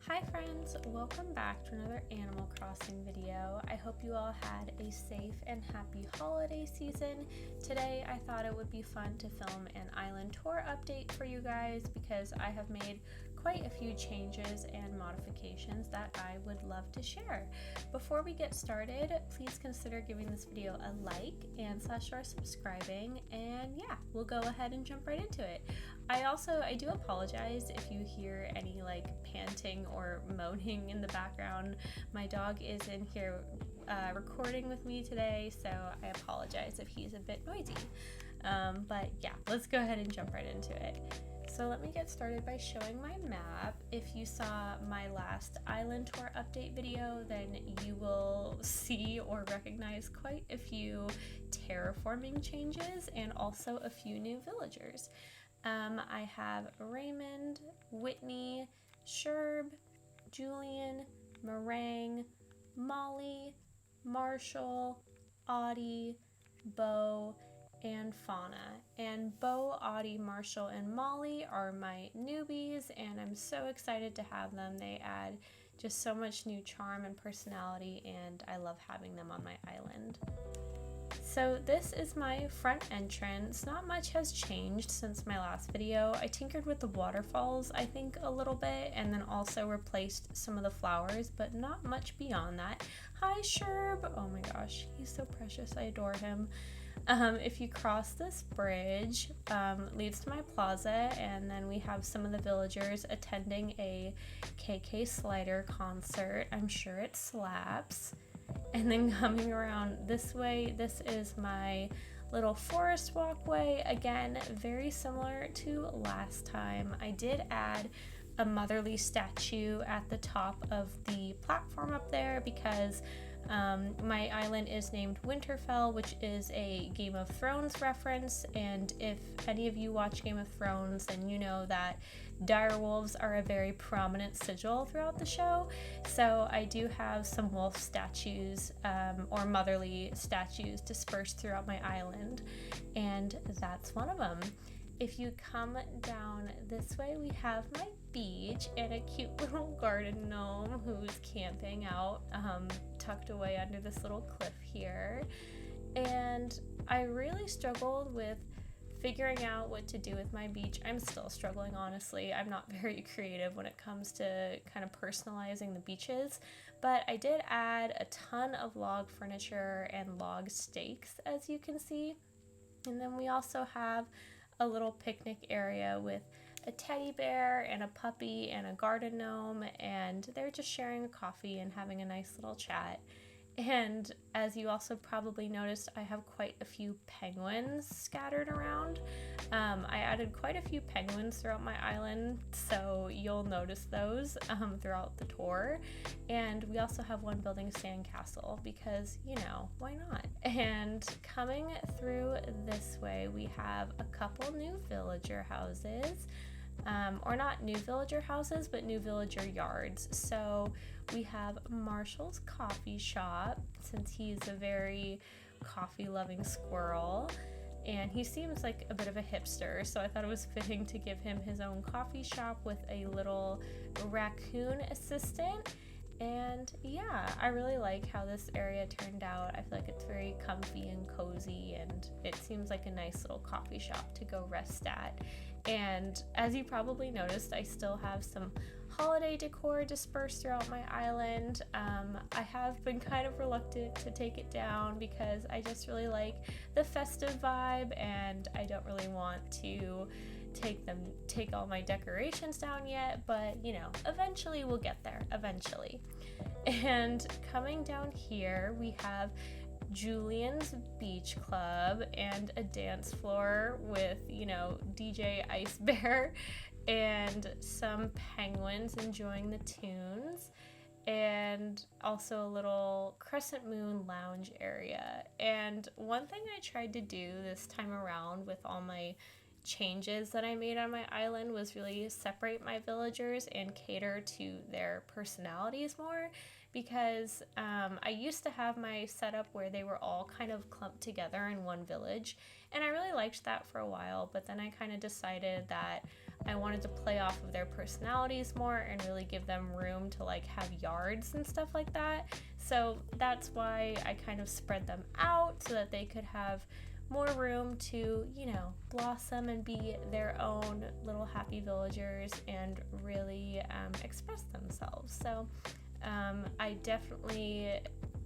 Hi friends, welcome back to another Animal Crossing video. I hope you all had a safe and happy holiday season. Today I thought it would be fun to film an island tour update for you guys because I have made quite a few changes and modifications that I would love to share. Before we get started, please consider giving this video a like and / subscribing, and yeah, we'll go ahead and jump right into it. I do apologize if you hear any like panting or moaning in the background. My dog is in here recording with me today, so I apologize if he's a bit noisy. But yeah, let's go ahead and jump right into it. So let me get started by showing my map. If you saw my last island tour update video, then you will see or recognize quite a few terraforming changes and also a few new villagers. I have Raymond, Whitney, Sherb, Julian, Meringue, Molly, Marshall, Audie, Bo, and Fauna. And Bo, Audie, Marshall, and Molly are my newbies, and I'm so excited to have them. They add just so much new charm and personality, and I love having them on my island. So this is my front entrance. Not much has changed since my last video. I tinkered with the waterfalls, I think, a little bit, and then also replaced some of the flowers, but not much beyond that. Hi, Sherb! Oh my gosh, he's so precious. I adore him. If you cross this bridge, leads to my plaza, and then we have some of the villagers attending a KK Slider concert. I'm sure it slaps. And then coming around this way, this is my little forest walkway. Again, very similar to last time. I did add a motherly statue at the top of the platform up there because my island is named Winterfell, which is a Game of Thrones reference, and if any of you watch Game of Thrones, then you know that direwolves are a very prominent sigil throughout the show. So I do have some wolf statues or motherly statues dispersed throughout my island, and that's one of them. If you come down this way, we have my beach and a cute little garden gnome who's camping out tucked away under this little cliff here. And I really struggled with figuring out what to do with my beach. I'm still struggling, honestly. I'm not very creative when it comes to kind of personalizing the beaches, but I did add a ton of log furniture and log stakes, as you can see. And then we also have a little picnic area with a teddy bear and a puppy and a garden gnome, and they're just sharing a coffee and having a nice little chat. And as you also probably noticed, I have quite a few penguins scattered around. I added quite a few penguins throughout my island, so you'll notice those throughout the tour. And we also have one building a sandcastle because, you know, why not? And coming through this way, we have a couple new villager houses. Or not new villager houses, but new villager yards. So we have Marshall's coffee shop, since he's a very coffee loving squirrel, and he seems like a bit of a hipster, so I thought it was fitting to give him his own coffee shop with a little raccoon assistant. And yeah, I really like how this area turned out. I feel like it's very comfy and cozy, and it seems like a nice little coffee shop to go rest at. And as you probably noticed, I still have some holiday decor dispersed throughout my island. I have been kind of reluctant to take it down because I just really like the festive vibe, and I don't really want to take all my decorations down yet, but you know, eventually we'll get there, eventually. And coming down here, we have Julian's Beach Club and a dance floor with, you know, DJ Ice Bear and some penguins enjoying the tunes, and also a little crescent moon lounge area. And one thing I tried to do this time around with all my changes that I made on my island was really separate my villagers and cater to their personalities more, because I used to have my setup where they were all kind of clumped together in one village, and I really liked that for a while, but then I kind of decided that I wanted to play off of their personalities more and really give them room to like have yards and stuff like that. So that's why I kind of spread them out so that they could have more room to, you know, blossom and be their own little happy villagers and really express themselves. So I definitely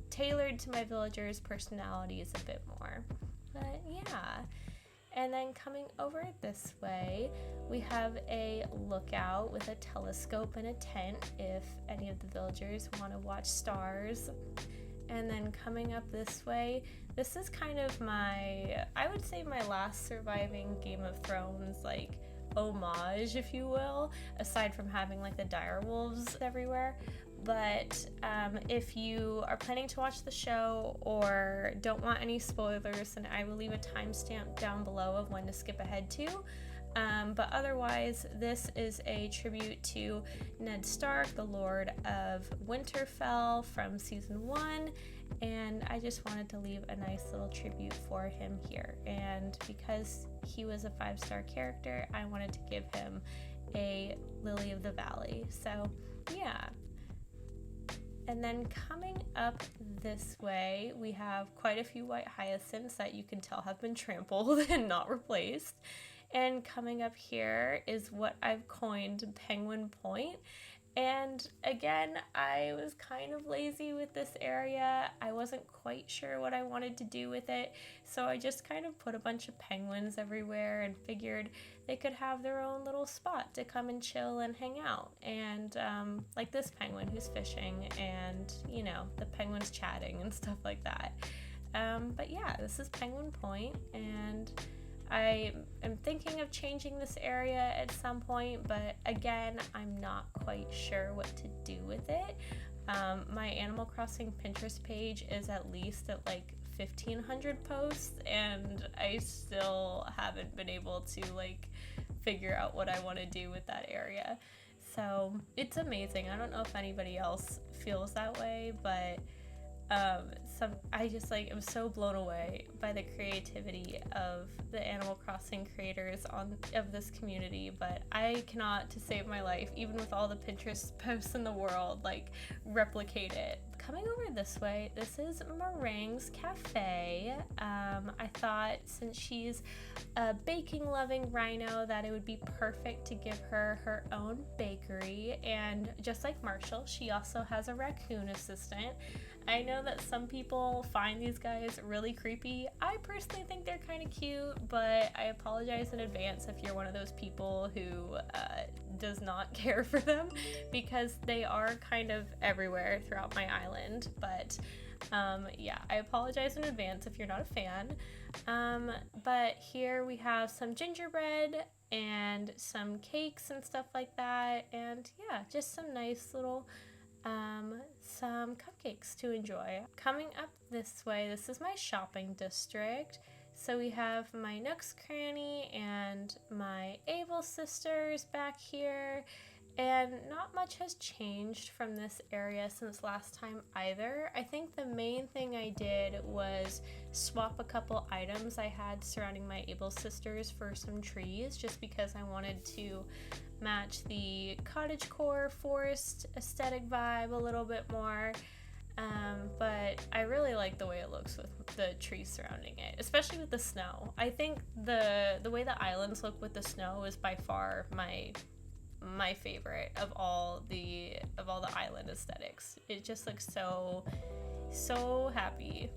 tailored to my villagers' personalities a bit more. But yeah. And then coming over this way, we have a lookout with a telescope and a tent if any of the villagers want to watch stars. And then coming up this way, this is kind of my, I would say my last surviving Game of Thrones, like, homage, if you will, aside from having like the dire wolves everywhere. But if you are planning to watch the show or don't want any spoilers, then I will leave a timestamp down below of when to skip ahead to. But otherwise, this is a tribute to Ned Stark, the Lord of Winterfell from season 1, and I just wanted to leave a nice little tribute for him here. And because he was a 5-star character, I wanted to give him a Lily of the Valley. So yeah. And then coming up this way, we have quite a few white hyacinths that you can tell have been trampled and not replaced. And coming up here is what I've coined Penguin Point. And again, I was kind of lazy with this area. I wasn't quite sure what I wanted to do with it, so I just kind of put a bunch of penguins everywhere and figured they could have their own little spot to come and chill and hang out. And like this penguin who's fishing, and you know, the penguins chatting and stuff like that. But yeah, this is Penguin Point, and I am thinking of changing this area at some point, but again, I'm not quite sure what to do with it. My Animal Crossing Pinterest page is at least at like 1,500 posts, and I still haven't been able to like figure out what I want to do with that area. So it's amazing. I don't know if anybody else feels that way, but I just like am so blown away by the creativity of the Animal Crossing creators of this community, but I cannot, to save my life, even with all the Pinterest posts in the world, like replicate it. Coming over this way, this is Meringue's Cafe. I thought since she's a baking loving rhino that it would be perfect to give her her own bakery, and just like Marshall, she also has a raccoon assistant. I know that some people find these guys really creepy. I personally think they're kind of cute, but I apologize in advance if you're one of those people who does not care for them, because they are kind of everywhere throughout my island. But yeah, I apologize in advance if you're not a fan. But here we have some gingerbread and some cakes and stuff like that, and yeah, just some nice little some cupcakes to enjoy. Coming up this way, this is my shopping district. So we have my Nook's Cranny and my Able sisters back here, and not much has changed from this area since last time either. I think the main thing I did was swap a couple items I had surrounding my Able sisters for some trees, just because I wanted to match the cottagecore forest aesthetic vibe a little bit more. But I really like the way it looks with the trees surrounding it, especially with the snow. I think the way the islands look with the snow is by far my favorite of all the island aesthetics. It just looks so happy.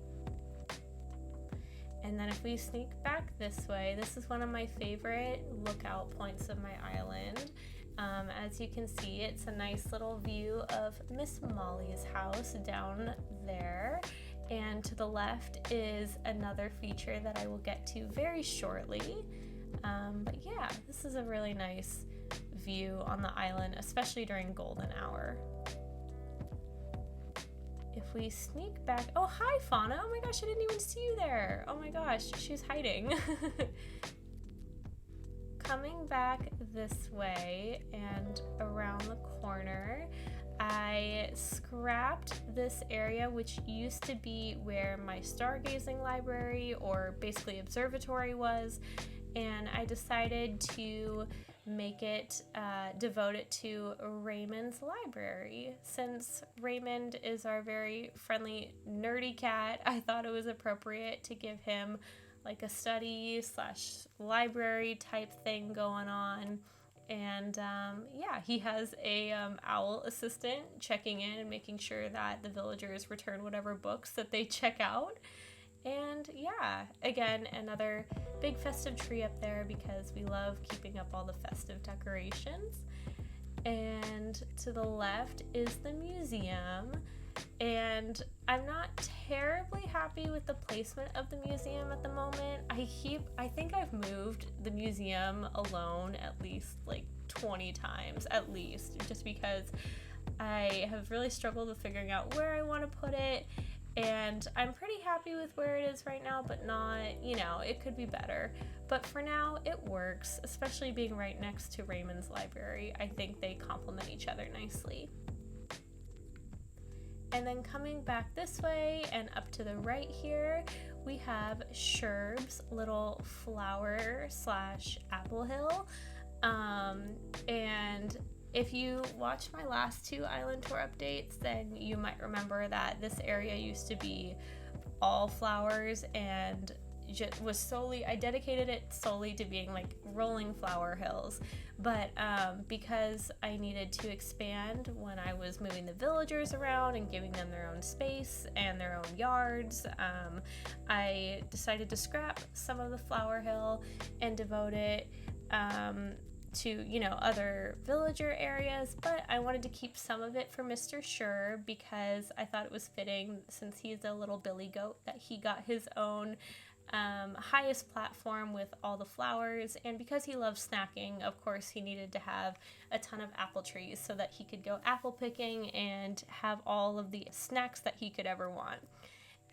And then if we sneak back this way, this is one of my favorite lookout points of my island. As you can see, it's a nice little view of Miss Molly's house down there. And to the left is another feature that I will get to very shortly. But yeah, this is a really nice view on the island, especially during golden hour. If we sneak back, oh hi Fauna, oh my gosh, I didn't even see you there. Oh my gosh, she's hiding. Coming back this way and around the corner, I scrapped this area, which used to be where my stargazing library, or basically observatory, was, and I decided to devote it to Raymond's library. Since Raymond is our very friendly, nerdy cat, I thought it was appropriate to give him like a study / library type thing going on. And yeah, he has a owl assistant checking in and making sure that the villagers return whatever books that they check out. And yeah, again, another big festive tree up there because we love keeping up all the festive decorations. And to the left is the museum. And I'm not terribly happy with the placement of the museum at the moment. I think I've moved the museum alone at least like 20 times at least, just because I have really struggled with figuring out where I want to put it. And I'm pretty happy with where it is right now, but not, it could be better. But for now, it works, especially being right next to Raymond's library. I think they complement each other nicely. And then coming back this way and up to the right here, we have Sherb's little flower / apple hill. And if you watched my last 2 island tour updates, then you might remember that this area used to be all flowers and I dedicated it solely to being like rolling flower hills. But because I needed to expand when I was moving the villagers around and giving them their own space and their own yards, I decided to scrap some of the flower hill and devote it to other villager areas, but I wanted to keep some of it for Mr. Sure because I thought it was fitting, since he's a little billy goat, that he got his own highest platform with all the flowers. And because he loves snacking, of course he needed to have a ton of apple trees so that he could go apple picking and have all of the snacks that he could ever want.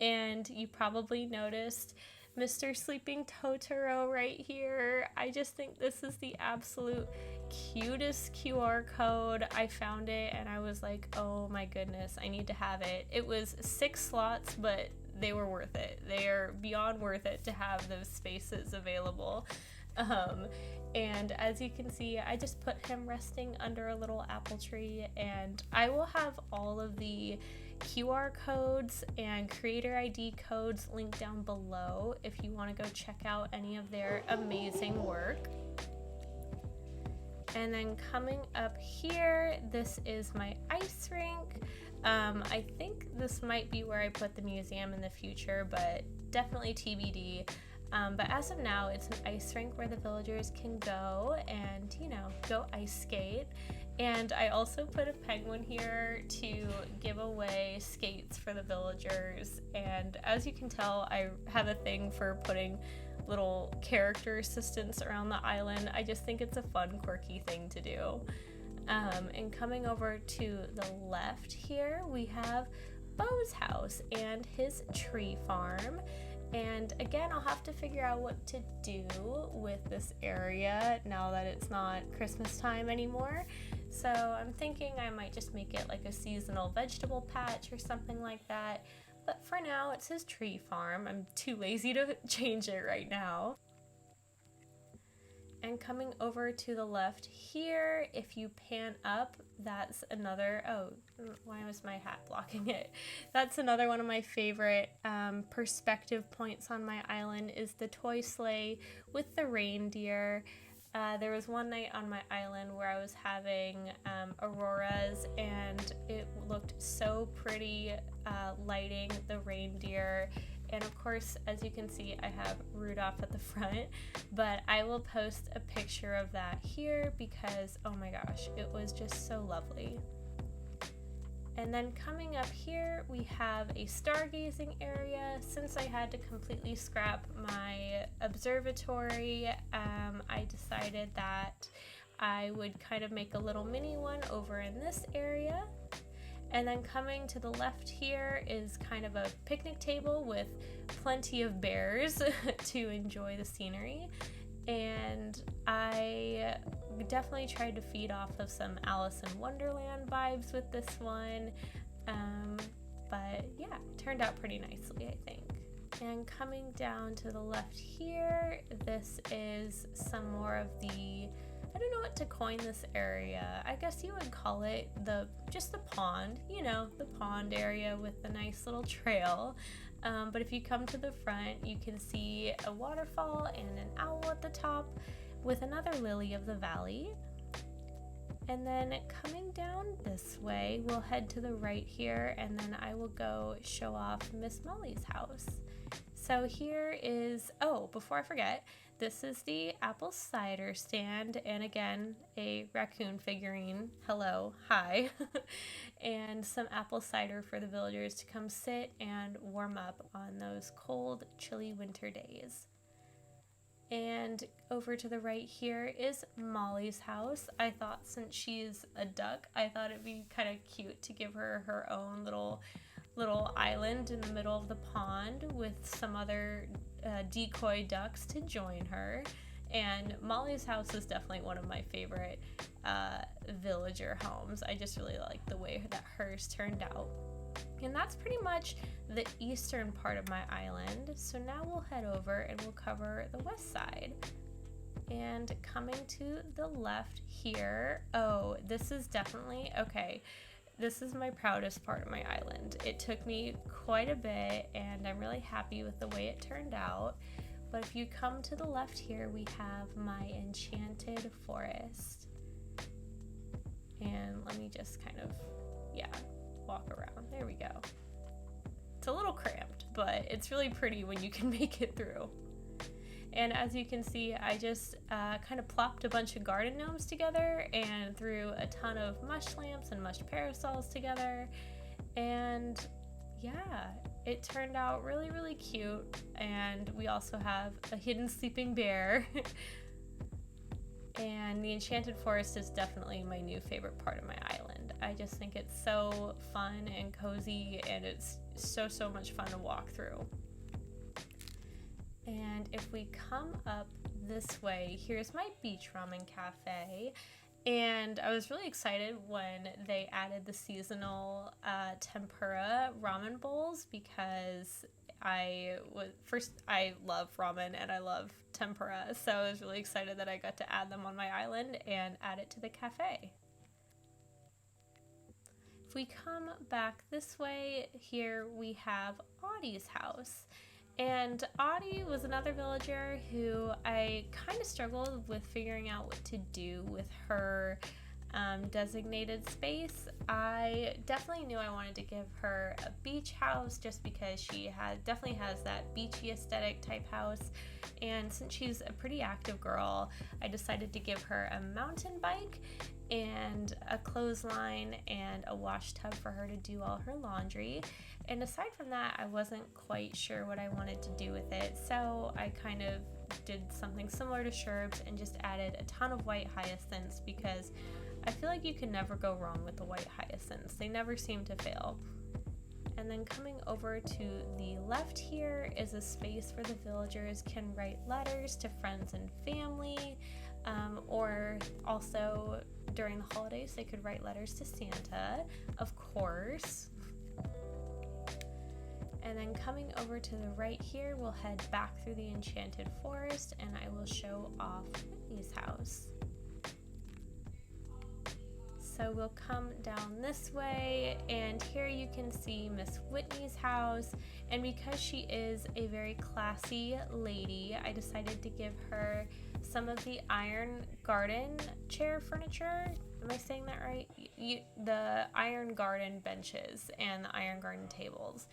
And you probably noticed Mr. Sleeping Totoro right here. I just think this is the absolute cutest QR code. I found it and I was like, oh my goodness, I need to have it. It was 6 slots, but they were worth it. They are beyond worth it to have those spaces available. And as you can see, I just put him resting under a little apple tree, and I will have all of the QR codes and creator ID codes linked down below if you want to go check out any of their amazing work. And then coming up here, this is my ice rink. I think this might be where I put the museum in the future, but definitely TBD. But as of now, it's an ice rink where the villagers can go and, go ice skate. And I also put a penguin here to give away skates for the villagers. And as you can tell, I have a thing for putting little character assistants around the island. I just think it's a fun, quirky thing to do. And coming over to the left here, we have Beau's house and his tree farm. And again, I'll have to figure out what to do with this area now that it's not Christmas time anymore. So I'm thinking I might just make it like a seasonal vegetable patch or something like that. But for now, it's his tree farm. I'm too lazy to change it right now. And coming over to the left here, if you pan up, that's another, why was my hat blocking it? That's another one of my favorite perspective points on my island, is the toy sleigh with the reindeer. There was one night on my island where I was having auroras, and it looked so pretty lighting the reindeer. And of course, as you can see, I have Rudolph at the front, but I will post a picture of that here because, oh my gosh, it was just so lovely. And then coming up here, we have a stargazing area. Since I had to completely scrap my observatory, I decided that I would kind of make a little mini one over in this area. And then coming to the left here is kind of a picnic table with plenty of bears to enjoy the scenery. And I definitely tried to feed off of some Alice in Wonderland vibes with this one. But yeah, it turned out pretty nicely, I think. And coming down to the left here, this is some more of the I don't know what to coin this area. I guess you would call it just the pond, you know, the pond area with the nice little trail. But if you come to the front, you can see a waterfall and an owl at the top with another lily of the valley. And then coming down this way, we'll head to the right here, and then I will go show off Miss Molly's house. So here is, oh, before I forget, this is the apple cider stand, and again, a raccoon figurine, hello, hi, and some apple cider for the villagers to come sit and warm up on those cold, chilly winter days. And over to the right here is Molly's house. I thought since she's a duck, I thought it'd be kind of cute to give her her own little island in the middle of the pond with some other decoy ducks to join her. And Molly's house is definitely one of my favorite villager homes. I just really like the way that hers turned out. And that's pretty much the eastern part of my island. So now we'll head over and we'll cover the west side. And coming to the left here, oh, this is definitely, okay, this is my proudest part of my island. It took me quite a bit and I'm really happy with the way it turned out. But if you come to the left here, we have my enchanted forest. And let me just kind of, yeah, walk around. There we go. It's a little cramped, but it's really pretty when you can make it through. And as you can see, I just kind of plopped a bunch of garden gnomes together and threw a ton of mush lamps and mush parasols together. And yeah, it turned out really, really cute. And we also have a hidden sleeping bear. And the enchanted forest is definitely my new favorite part of my island. I just think it's so fun and cozy, and it's so much fun to walk through. And if we come up this way, here's my beach ramen cafe. And I was really excited when they added the seasonal tempura ramen bowls, because I love ramen and I love tempura, so I was really excited that I got to add them on my island and add it to the cafe. If we come back this way, here we have Audie's house. And Audie was another villager who I kind of struggled with figuring out what to do with her designated space. I definitely knew I wanted to give her a beach house just because she definitely has that beachy aesthetic type house. And since she's a pretty active girl, I decided to give her a mountain bike and a clothesline and a wash tub for her to do all her laundry. And aside from that, I wasn't quite sure what I wanted to do with it, so I kind of did something similar to Sherb's and just added a ton of white hyacinths, because I feel like you can never go wrong with the white hyacinths. They never seem to fail. And then coming over to the left here is a space where the villagers can write letters to friends and family, or also during the holidays they could write letters to Santa, of course. And then coming over to the right here, we'll head back through the enchanted forest and I will show off Whitney's house. So we'll come down this way, and here you can see Miss Whitney's house. And because she is a very classy lady, I decided to give her some of the iron garden chair furniture. Am I saying that right? The iron garden benches and the iron garden tables.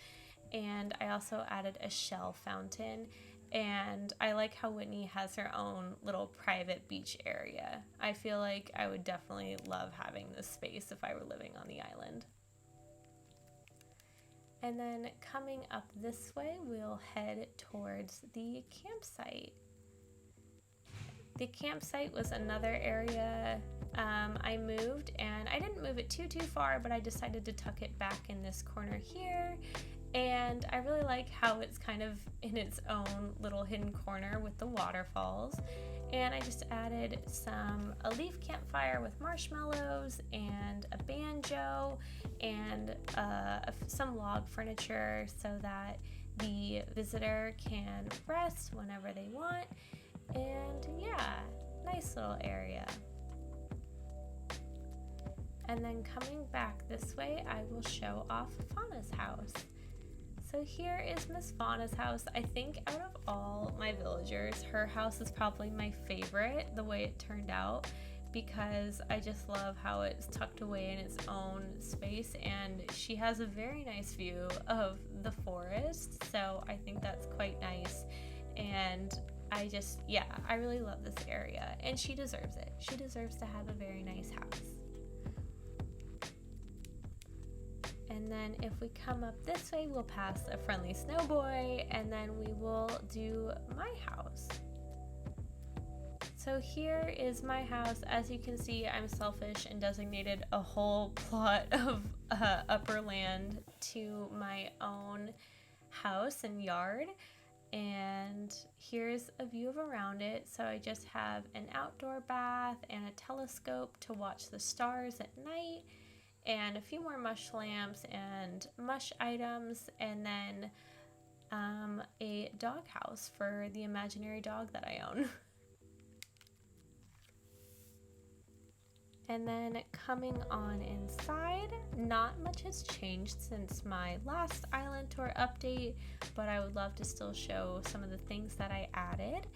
And I also added a shell fountain. And I like how Whitney has her own little private beach area. I feel like I would definitely love having this space if I were living on the island. And then coming up this way, we'll head towards the campsite. The campsite was another area I moved, and I didn't move it too far, but I decided to tuck it back in this corner here. And I really like how it's kind of in its own little hidden corner with the waterfalls. And I just added a leaf campfire with marshmallows and a banjo and some log furniture so that the visitor can rest whenever they want. And yeah, nice little area. And then coming back this way, I will show off Fauna's house. So here is Miss Fauna's house. I think out of all my villagers, her house is probably my favorite, the way it turned out, because I just love how it's tucked away in its own space, and she has a very nice view of the forest, so I think that's quite nice. And I really love this area, and she deserves it. She deserves to have a very nice house. And then if we come up this way, we'll pass a friendly snow boy, and then we will do my house. So here is my house. As you can see, I'm selfish and designated a whole plot of upper land to my own house and yard. And here's a view of around it. So I just have an outdoor bath and a telescope to watch the stars at night, and a few more mush lamps and mush items, and then a dog house for the imaginary dog that I own. And then coming on inside, not much has changed since my last island tour update, but I would love to still show some of the things that I added.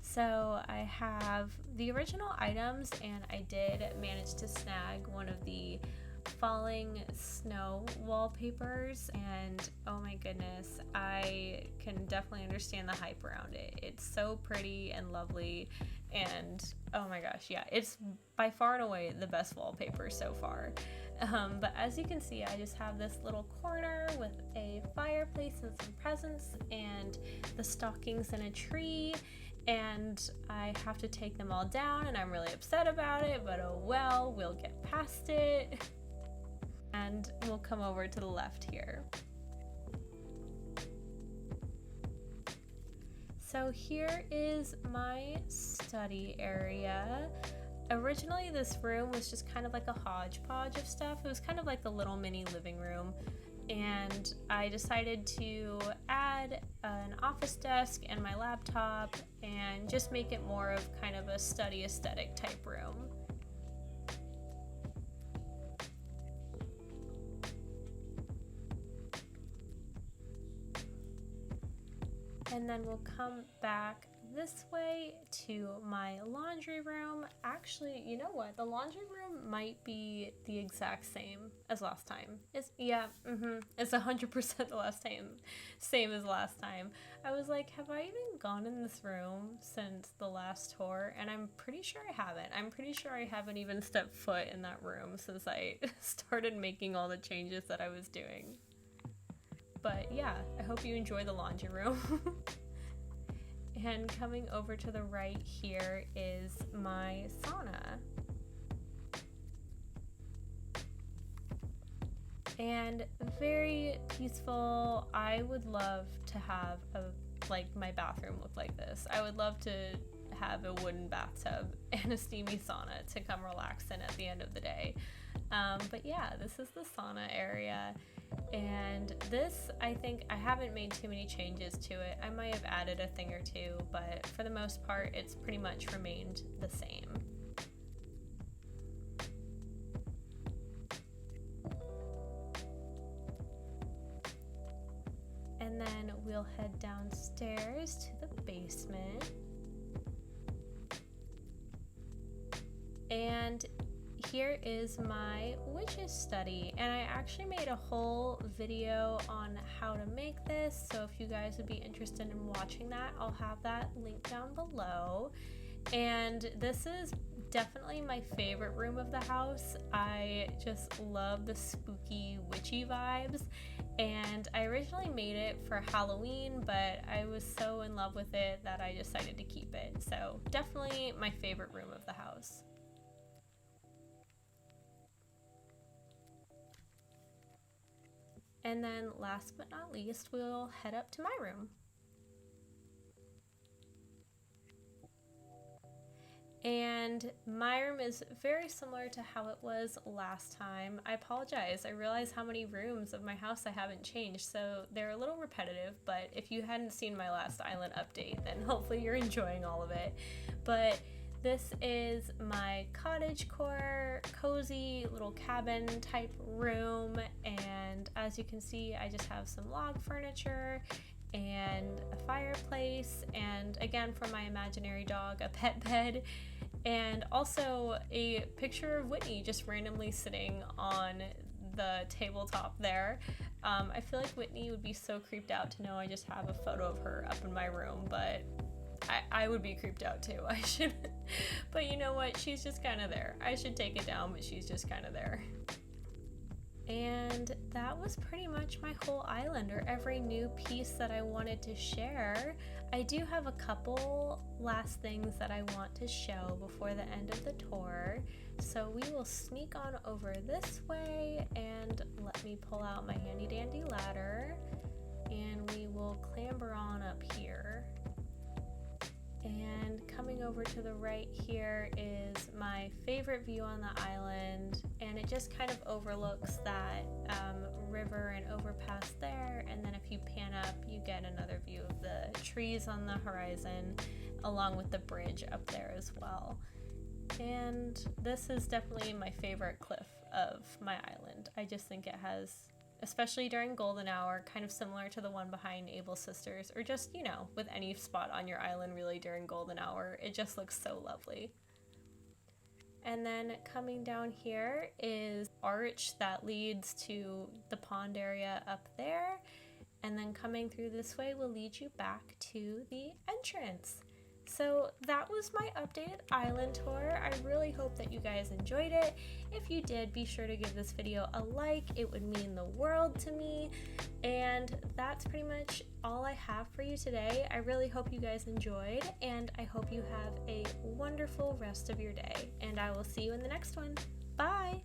So I have the original items, and I did manage to snag one of the falling snow wallpapers, and oh my goodness, I can definitely understand the hype around it. It's so pretty and lovely, and oh my gosh, yeah, it's by far and away the best wallpaper so far. But as you can see, I just have this little corner with a fireplace and some presents and the stockings and a tree, and I have to take them all down, and I'm really upset about it, but oh well, we'll get past it. And we'll come over to the left here. So here is my study area. Originally this room was just kind of like a hodgepodge of stuff. It was kind of like a little mini living room, and I decided to add an office desk and my laptop and just make it more of kind of a study aesthetic type room. And then we'll come back this way to my laundry room. Actually, you know what? The laundry room might be the exact same as last time. It's 100% the last time, same as last time. I was like, have I even gone in this room since the last tour? And I'm pretty sure I haven't. I'm pretty sure I haven't even stepped foot in that room since I started making all the changes that I was doing. But yeah, I hope you enjoy the laundry room. And coming over to the right here is my sauna. And very peaceful. I would love to have my bathroom look like this. I would love to have a wooden bathtub and a steamy sauna to come relax in at the end of the day. But yeah, this is the sauna area. And this, I think, I haven't made too many changes to it. I might have added a thing or two, but for the most part, it's pretty much remained the same. And then we'll head downstairs to the basement. And here is my witch's study, and I actually made a whole video on how to make this, so if you guys would be interested in watching that, I'll have that linked down below. And this is definitely my favorite room of the house. I just love the spooky witchy vibes, and I originally made it for Halloween, but I was so in love with it that I decided to keep it. So definitely my favorite room of the house. And then last but not least, we'll head up to my room. And my room is very similar to how it was last time. I apologize, I realize how many rooms of my house I haven't changed, so they're a little repetitive, but if you hadn't seen my last island update, then hopefully you're enjoying all of it. But This is my cottagecore cozy little cabin type room, and as you can see, I just have some log furniture and a fireplace, and again for my imaginary dog, a pet bed, and also a picture of Whitney just randomly sitting on the tabletop there. I feel like Whitney would be so creeped out to know I just have a photo of her up in my room, but I would be creeped out too. I should, but you know what? She's just kind of there. I should take it down, but she's just kind of there. And that was pretty much my whole island, or every new piece that I wanted to share. I do have a couple last things that I want to show before the end of the tour. So we will sneak on over this way, and let me pull out my handy dandy ladder, and we will clamber on up here. And coming over to the right here is my favorite view on the island, and it just kind of overlooks that river and overpass there, and then if you pan up you get another view of the trees on the horizon along with the bridge up there as well. And this is definitely my favorite cliff of my island. I just think it has, especially during golden hour, kind of similar to the one behind Able Sisters, or just, you know, with any spot on your island really during golden hour, it just looks so lovely. And then coming down here is arch that leads to the pond area up there, and then coming through this way will lead you back to the entrance. So that was my updated island tour. I really hope that you guys enjoyed it. If you did, be sure to give this video a like. It would mean the world to me. And that's pretty much all I have for you today. I really hope you guys enjoyed, and I hope you have a wonderful rest of your day. And I will see you in the next one. Bye!